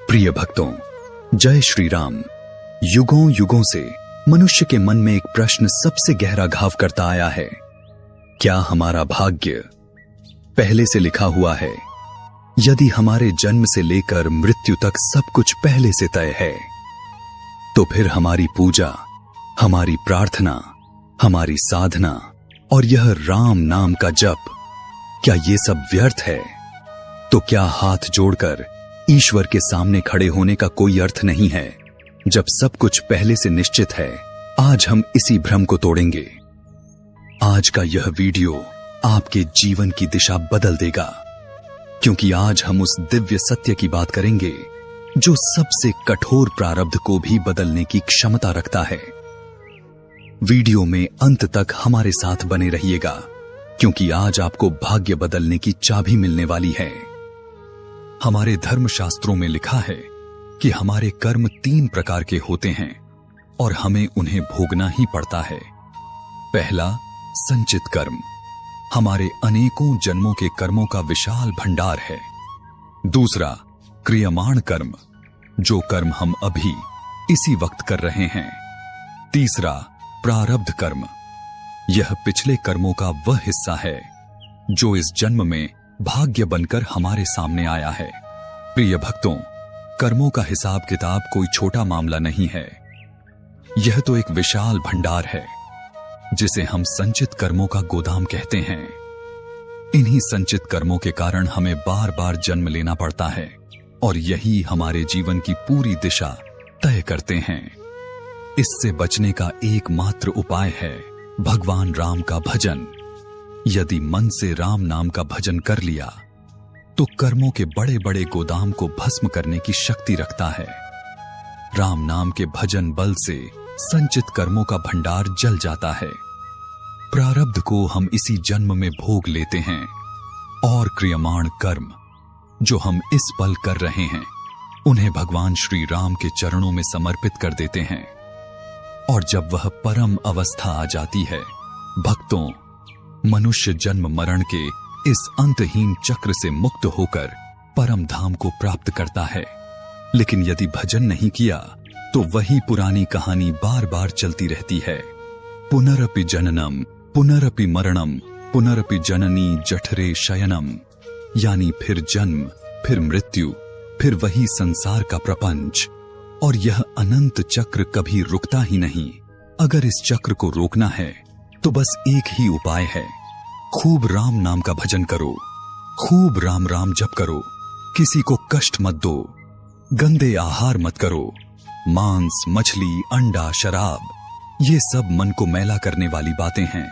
प्रिय भक्तों, जय श्री राम। युगों युगों से मनुष्य के मन में एक प्रश्न सबसे गहरा घाव करता आया है। क्या हमारा भाग्य पहले से लिखा हुआ है? यदि हमारे जन्म से लेकर मृत्यु तक सब कुछ पहले से तय है, तो फिर हमारी पूजा, हमारी प्रार्थना, हमारी साधना और यह राम नाम का जप, क्या ये सब व्यर्थ है? तो क्या हाथ जोड़कर ईश्वर के सामने खड़े होने का कोई अर्थ नहीं है? जब सब कुछ पहले से निश्चित है, आज हम इसी भ्रम को तोड़ेंगे। आज का यह वीडियो आपके जीवन की दिशा बदल देगा, क्योंकि आज हम उस दिव्य सत्य की बात करेंगे जो सबसे कठोर प्रारब्ध को भी बदलने की क्षमता रखता है। वीडियो में अंत तक हमारे साथ बने रहिएगा, क्योंकि आज आपको भाग्य बदलने की चाबी मिलने वाली है। हमारे धर्मशास्त्रों में लिखा है कि हमारे कर्म 3 प्रकार के होते हैं और हमें उन्हें भोगना ही पड़ता है। पहला, संचित कर्म, हमारे अनेकों जन्मों के कर्मों का विशाल भंडार है। दूसरा, क्रियमाण कर्म, जो कर्म हम अभी इसी वक्त कर रहे हैं। तीसरा, प्रारब्ध कर्म, यह पिछले कर्मों का वह हिस्सा है जो इस जन्म में भाग्य बनकर हमारे सामने आया है। प्रिय भक्तों, कर्मों का हिसाब किताब कोई छोटा मामला नहीं है। यह तो एक विशाल भंडार है जिसे हम संचित कर्मों का गोदाम कहते हैं। इन्हीं संचित कर्मों के कारण हमें बार बार जन्म लेना पड़ता है और यही हमारे जीवन की पूरी दिशा तय करते हैं। इससे बचने का एकमात्र उपाय है भगवान राम का भजन। यदि मन से राम नाम का भजन कर लिया तो कर्मों के बड़े बड़े गोदाम को भस्म करने की शक्ति रखता है। राम नाम के भजन बल से संचित कर्मों का भंडार जल जाता है। प्रारब्ध को हम इसी जन्म में भोग लेते हैं और क्रियमाण कर्म जो हम इस पल कर रहे हैं, उन्हें भगवान श्री राम के चरणों में समर्पित कर देते हैं। और जब वह परम अवस्था आ जाती है, भक्तों, मनुष्य जन्म मरण के इस अंतहीन चक्र से मुक्त होकर परम धाम को प्राप्त करता है। लेकिन यदि भजन नहीं किया तो वही पुरानी कहानी बार बार चलती रहती है। पुनरपि जननम पुनरपि मरणम पुनरपि जननी जठरे शयनम, यानी फिर जन्म, फिर मृत्यु, फिर वही संसार का प्रपंच। और यह अनंत चक्र कभी रुकता ही नहीं। अगर इस चक्र को रोकना है तो बस एक ही उपाय है, खूब राम नाम का भजन करो, खूब राम राम जप करो, किसी को कष्ट मत दो, गंदे आहार मत करो, मांस, मछली, अंडा, शराब, ये सब मन को मैला करने वाली बातें हैं,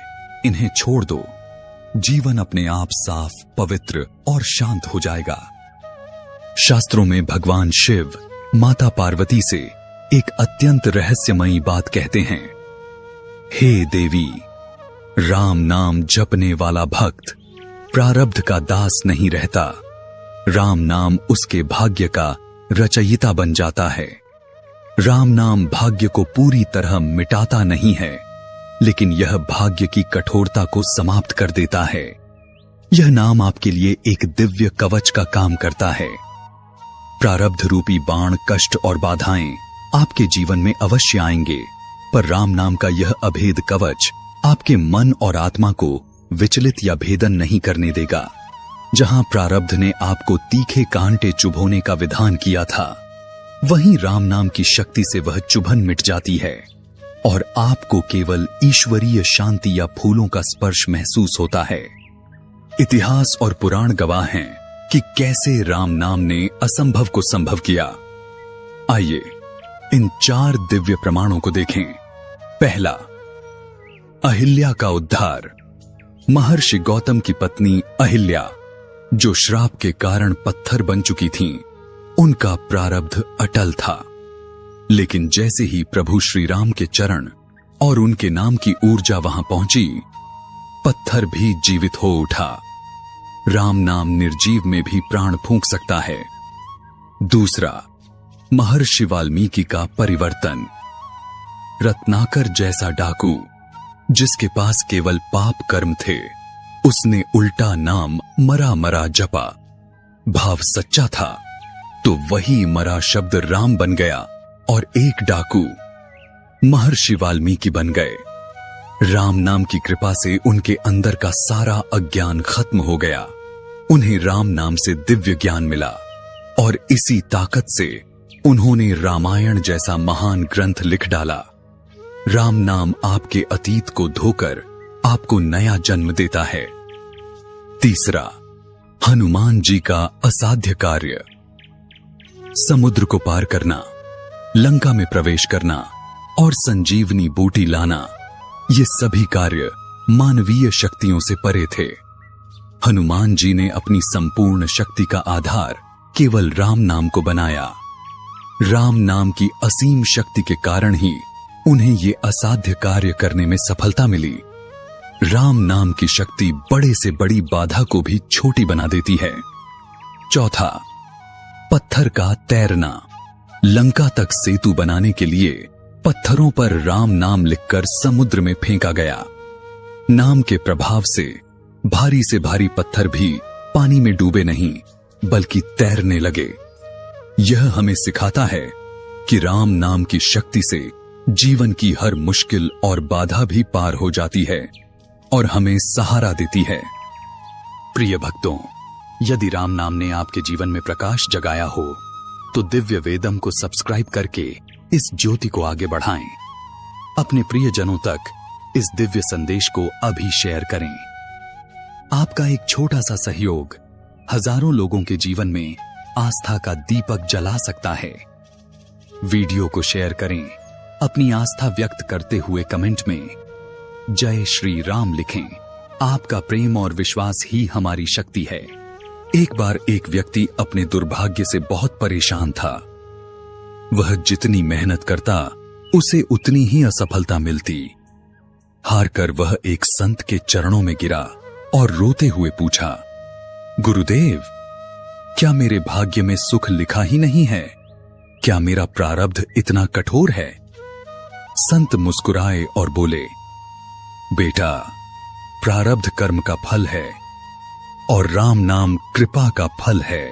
इन्हें छोड़ दो। जीवन अपने आप साफ, पवित्र और शांत हो जाएगा। शास्त्रों में भगवान शिव माता पार्वती से एक अत्यंत रहस्यमयी बात कहते हैं। हे देवी, राम नाम जपने वाला भक्त प्रारब्ध का दास नहीं रहता। राम नाम उसके भाग्य का रचयिता बन जाता है। राम नाम भाग्य को पूरी तरह मिटाता नहीं है, लेकिन यह भाग्य की कठोरता को समाप्त कर देता है। यह नाम आपके लिए एक दिव्य कवच का काम करता है। प्रारब्ध रूपी बाण, कष्ट और बाधाएं आपके जीवन में अवश्य आएंगे, पर राम नाम का यह अभेद कवच आपके मन और आत्मा को विचलित या भेदन नहीं करने देगा। जहां प्रारब्ध ने आपको तीखे कांटे चुभोने का विधान किया था, वहीं राम नाम की शक्ति से वह चुभन मिट जाती है और आपको केवल ईश्वरीय शांति या फूलों का स्पर्श महसूस होता है। इतिहास और पुराण गवाह हैं कि कैसे राम नाम ने असंभव को संभव किया। आइए इन 4 दिव्य प्रमाणों को देखें। पहला, अहिल्या का उद्धार। महर्षि गौतम की पत्नी अहिल्या, जो श्राप के कारण पत्थर बन चुकी थीं, उनका प्रारब्ध अटल था। लेकिन जैसे ही प्रभु श्री राम के चरण और उनके नाम की ऊर्जा वहां पहुंची, पत्थर भी जीवित हो उठा। राम नाम निर्जीव में भी प्राण फूंक सकता है। दूसरा, महर्षि वाल्मीकि का परिवर्तन। रत्नाकर जैसा डाकू, जिसके पास केवल पाप कर्म थे, उसने उल्टा नाम मरा मरा जपा। भाव सच्चा था, तो वही मरा शब्द राम बन गया और एक डाकू महर्षि वाल्मीकि बन गए। राम नाम की कृपा से उनके अंदर का सारा अज्ञान खत्म हो गया। उन्हें राम नाम से दिव्य ज्ञान मिला और इसी ताकत से उन्होंने रामायण जैसा महान ग्रंथ लिख डाला। राम नाम आपके अतीत को धोकर आपको नया जन्म देता है। तीसरा, हनुमान जी का असाध्य कार्य। समुद्र को पार करना, लंका में प्रवेश करना और संजीवनी बूटी लाना, ये सभी कार्य मानवीय शक्तियों से परे थे। हनुमान जी ने अपनी संपूर्ण शक्ति का आधार केवल राम नाम को बनाया। राम नाम की असीम शक्ति के कारण ही उन्हें ये असाध्य कार्य करने में सफलता मिली। राम नाम की शक्ति बड़े से बड़ी बाधा को भी छोटी बना देती है। चौथा, पत्थर का तैरना। लंका तक सेतु बनाने के लिए पत्थरों पर राम नाम लिखकर समुद्र में फेंका गया। नाम के प्रभाव से भारी से भारी पत्थर भी पानी में डूबे नहीं बल्कि तैरने लगे। यह हमें सिखाता है कि राम नाम की शक्ति से जीवन की हर मुश्किल और बाधा भी पार हो जाती है और हमें सहारा देती है। प्रिय भक्तों, यदि राम नाम ने आपके जीवन में प्रकाश जगाया हो तो दिव्य वेदम को सब्सक्राइब करके इस ज्योति को आगे बढ़ाएं। अपने प्रियजनों तक इस दिव्य संदेश को अभी शेयर करें। आपका एक छोटा सा सहयोग हजारों लोगों के जीवन में आस्था का दीपक जला सकता है। वीडियो को शेयर करें। अपनी आस्था व्यक्त करते हुए कमेंट में जय श्री राम लिखें। आपका प्रेम और विश्वास ही हमारी शक्ति है। एक बार एक व्यक्ति अपने दुर्भाग्य से बहुत परेशान था। वह जितनी मेहनत करता उसे उतनी ही असफलता मिलती। हारकर वह एक संत के चरणों में गिरा और रोते हुए पूछा, गुरुदेव, क्या मेरे भाग्य में सुख लिखा ही नहीं है? क्या मेरा प्रारब्ध इतना कठोर है? संत मुस्कुराए और बोले, बेटा, प्रारब्ध कर्म का फल है और राम नाम कृपा का फल है।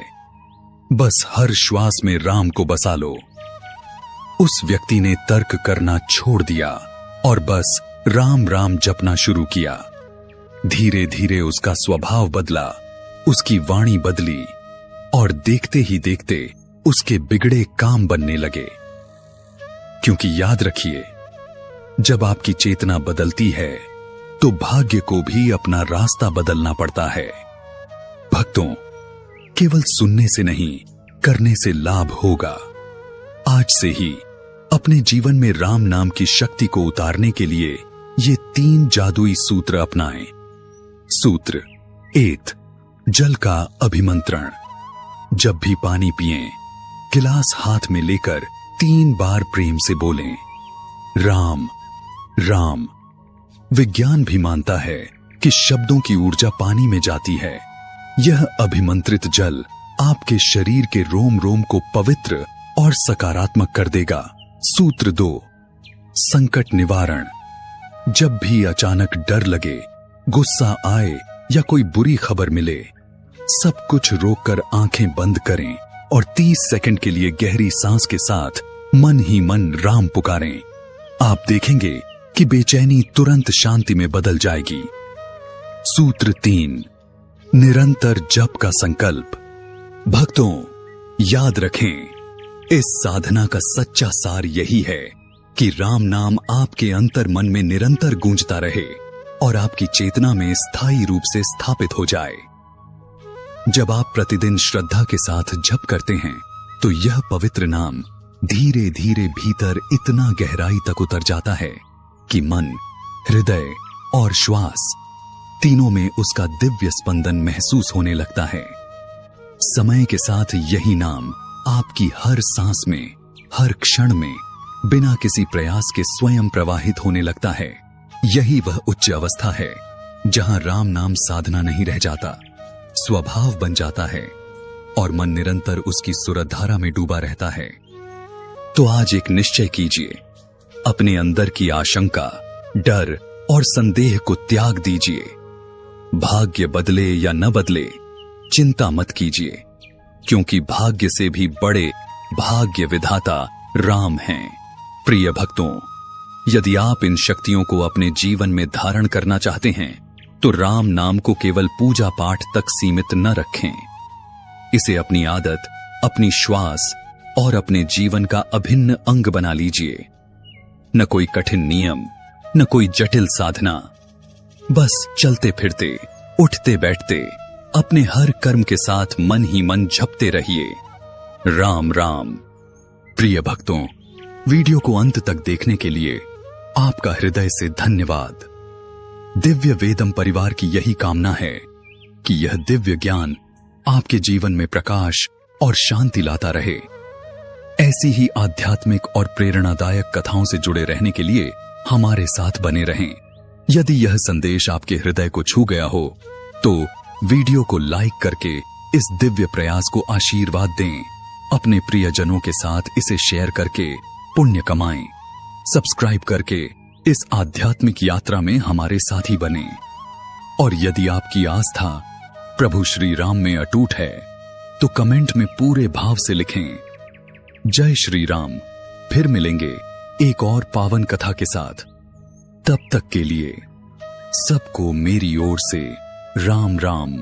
बस हर श्वास में राम को बसा लो। उस व्यक्ति ने तर्क करना छोड़ दिया और बस राम राम जपना शुरू किया। धीरे धीरे उसका स्वभाव बदला, उसकी वाणी बदली और देखते ही देखते उसके बिगड़े काम बनने लगे। क्योंकि याद रखिए, जब आपकी चेतना बदलती है तो भाग्य को भी अपना रास्ता बदलना पड़ता है। भक्तों, केवल सुनने से नहीं, करने से लाभ होगा। आज से ही अपने जीवन में राम नाम की शक्ति को उतारने के लिए ये 3 जादुई सूत्र अपनाएं। सूत्र 1, जल का अभिमंत्रण। जब भी पानी पिएं, गिलास हाथ में लेकर 3 बार प्रेम से बोलें, राम राम। विज्ञान भी मानता है कि शब्दों की ऊर्जा पानी में जाती है। यह अभिमंत्रित जल आपके शरीर के रोम रोम को पवित्र और सकारात्मक कर देगा। सूत्र 2, संकट निवारण। जब भी अचानक डर लगे, गुस्सा आए या कोई बुरी खबर मिले, सब कुछ रोककर आंखें बंद करें और 30 सेकंड के लिए गहरी सांस के साथ मन ही मन राम पुकारें। आप देखेंगे कि बेचैनी तुरंत शांति में बदल जाएगी। सूत्र 3, निरंतर जप का संकल्प। भक्तों, याद रखें, इस साधना का सच्चा सार यही है कि राम नाम आपके अंतर मन में निरंतर गूंजता रहे और आपकी चेतना में स्थायी रूप से स्थापित हो जाए। जब आप प्रतिदिन श्रद्धा के साथ जप करते हैं तो यह पवित्र नाम धीरे धीरे भीतर इतना गहराई तक उतर जाता है कि मन, हृदय और श्वास तीनों में उसका दिव्य स्पंदन महसूस होने लगता है। समय के साथ यही नाम आपकी हर सांस में, हर क्षण में बिना किसी प्रयास के स्वयं प्रवाहित होने लगता है। यही वह उच्च अवस्था है जहां राम नाम साधना नहीं रह जाता, स्वभाव बन जाता है और मन निरंतर उसकी सुरधारा में डूबा रहता है। तो आज एक निश्चय कीजिए, अपने अंदर की आशंका, डर और संदेह को त्याग दीजिए। भाग्य बदले या न बदले, चिंता मत कीजिए। क्योंकि भाग्य से भी बड़े भाग्य विधाता राम हैं। प्रिय भक्तों, यदि आप इन शक्तियों को अपने जीवन में धारण करना चाहते हैं तो राम नाम को केवल पूजा पाठ तक सीमित न रखें। इसे अपनी आदत, अपनी श्वास और अपने जीवन का अभिन्न अंग बना लीजिए। न कोई कठिन नियम, न कोई जटिल साधना, बस चलते फिरते, उठते बैठते अपने हर कर्म के साथ मन ही मन जपते रहिए। राम राम। प्रिय भक्तों, वीडियो को अंत तक देखने के लिए आपका हृदय से धन्यवाद। दिव्य वेदम परिवार की यही कामना है कि यह दिव्य ज्ञान आपके जीवन में प्रकाश और शांति लाता रहे। ऐसी ही आध्यात्मिक और प्रेरणादायक कथाओं से जुड़े रहने के लिए हमारे साथ बने रहें। यदि यह संदेश आपके हृदय को छू गया हो तो वीडियो को लाइक करके इस दिव्य प्रयास को आशीर्वाद दें। अपने प्रियजनों के साथ इसे शेयर करके पुण्य कमाएं। सब्सक्राइब करके इस आध्यात्मिक यात्रा में हमारे साथी बने। और यदि आपकी आस्था प्रभु श्री राम में अटूट है तो कमेंट में पूरे भाव से लिखें, जय श्री राम। फिर मिलेंगे एक और पावन कथा के साथ। तब तक के लिए सबको मेरी ओर से राम राम।